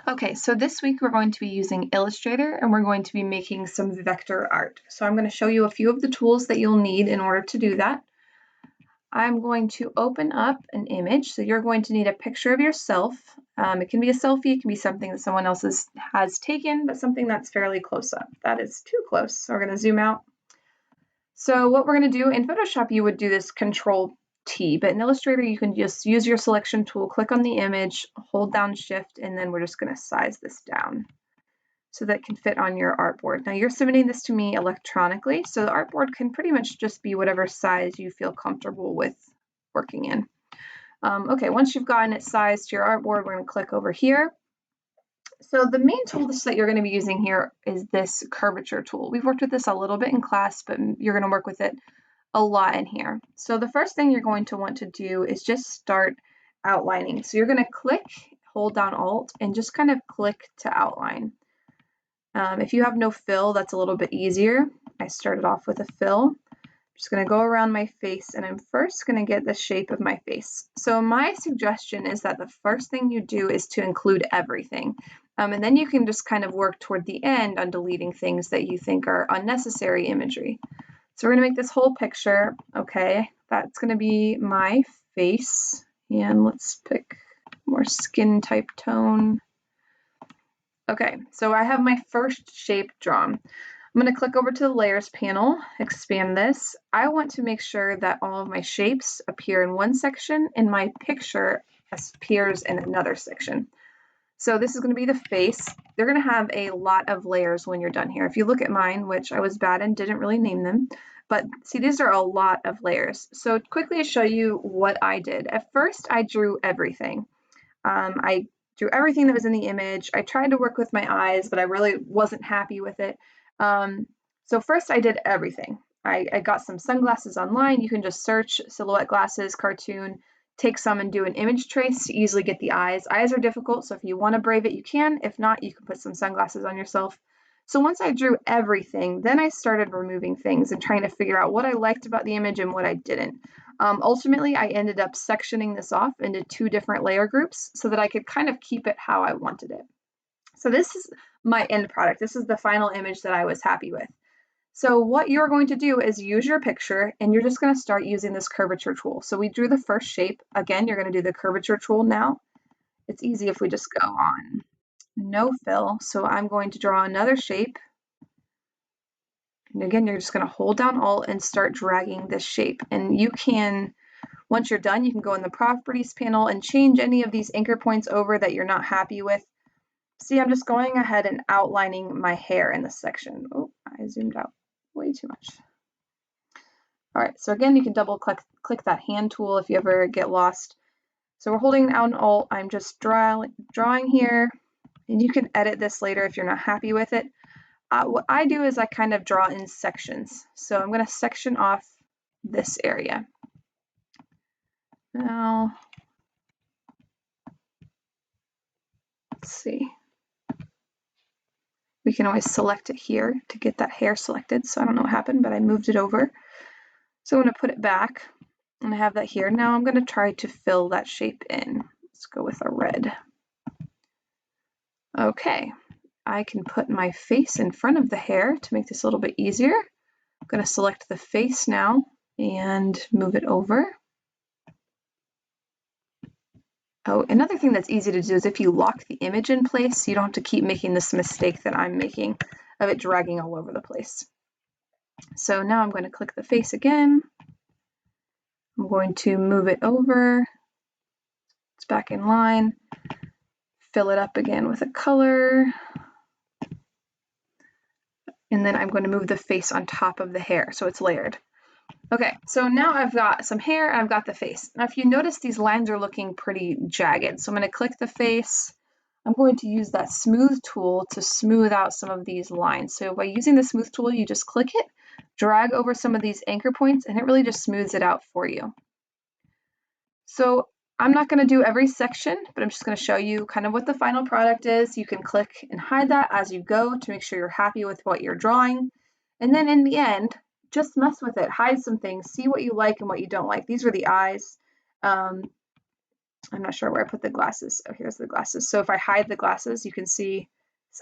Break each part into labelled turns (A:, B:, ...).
A: Okay, so this week we're going to be using Illustrator and we're going to be making some vector art. So I'm going to show you a few of the tools that you'll need in order to do that. I'm going to open up an image. So you're going to need a picture of yourself. It can be a selfie, it can be something that someone else has taken, but something that's fairly close up. That is too close, so we're going to zoom out. So what we're going to do, in Photoshop you would do this Control T, but in Illustrator you can just use your selection tool, click on the image, hold down Shift, and then we're just going to size this down so that it can fit on your artboard. Now you're submitting this to me electronically, so the artboard can pretty much just be whatever size you feel comfortable with working in. Okay, once you've gotten it sized to your artboard, we're going to click over here. So the main tool that you're going to be using here is this curvature tool. We've worked with this a little bit in class, but you're going to work with it a lot in here. So the first thing you're going to want to do is just start outlining. So you're going to click, hold down Alt, and just kind of click to outline. If you have no fill, that's a little bit easier. I started off with a fill. I'm just going to go around my face, and I'm first going to get the shape of my face. So my suggestion is that the first thing you do is to include everything. And then you can just kind of work toward the end on deleting things that you think are unnecessary imagery. So we're going to make this whole picture. Okay, that's going to be my face. And let's pick more skin type tone. Okay, so I have my first shape drawn. I'm going to click over to the Layers panel, expand this. I want to make sure that all of my shapes appear in one section and my picture appears in another section. So this is going to be the face. They're going to have a lot of layers when you're done here. If you look at mine, which I was bad and didn't really name them, but see, these are a lot of layers. So quickly to show you what I did. At first, I drew everything. I drew everything that was in the image. I tried to work with my eyes, but I really wasn't happy with it. So first I did everything. I got some sunglasses online. You can just search silhouette glasses, cartoon, take some and do an image trace to easily get the eyes. Eyes are difficult, so if you want to brave it, you can. If not, you can put some sunglasses on yourself. So once I drew everything, then I started removing things and trying to figure out what I liked about the image and what I didn't. Ultimately, I ended up sectioning this off into 2 different layer groups so that I could kind of keep it how I wanted it. So this is my end product. This is the final image that I was happy with. So what you're going to do is use your picture and you're just going to start using this curvature tool. So we drew the first shape. Again, you're going to do the curvature tool now. It's easy if we just go on no fill. So I'm going to draw another shape. And again, you're just going to hold down Alt and start dragging this shape. And you can, once you're done, you can go in the properties panel and change any of these anchor points over that you're not happy with. See, I'm just going ahead and outlining my hair in this section. Oh, I zoomed out way too much. All right, so again, you can double click that hand tool if you ever get lost. So we're holding down Alt. I'm just drawing here, and you can edit this later if you're not happy with it. What I do is I kind of draw in sections. So I'm going to section off this area. Now, let's see. We can always select it here to get that hair selected. So I don't know what happened, but I moved it over. So I'm going to put it back, and I have that here. Now I'm going to try to fill that shape in. Let's go with a red. Okay, I can put my face in front of the hair to make this a little bit easier. I'm going to select the face now and move it over. Oh, another thing that's easy to do is if you lock the image in place, you don't have to keep making this mistake that I'm making of it dragging all over the place. So now I'm going to click the face again. I'm going to move it over. It's back in line. Fill it up again with a color. And then I'm going to move the face on top of the hair so it's layered. Okay, so now I've got some hair and I've got the face. Now if you notice, these lines are looking pretty jagged. So I'm going to click the face. I'm going to use that smooth tool to smooth out some of these lines. So by using the smooth tool, you just click it, drag over some of these anchor points, and it really just smooths it out for you. So I'm not going to do every section, but I'm just going to show you kind of what the final product is. You can click and hide that as you go to make sure you're happy with what you're drawing. And then in the end, just mess with it, hide some things, see what you like and what you don't like. These are the eyes. I'm not sure where I put the glasses. Oh, here's the glasses. So if I hide the glasses, you can see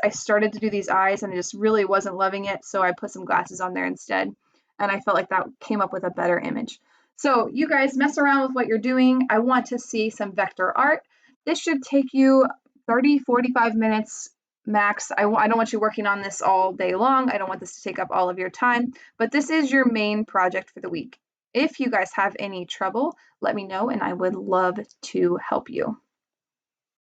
A: I started to do these eyes and I just really wasn't loving it. So I put some glasses on there instead. And I felt like that came up with a better image. So you guys mess around with what you're doing. I want to see some vector art. This should take you 30, 45 minutes max. I don't want you working on this all day long. I don't want this to take up all of your time, but this is your main project for the week. If you guys have any trouble, let me know and I would love to help you.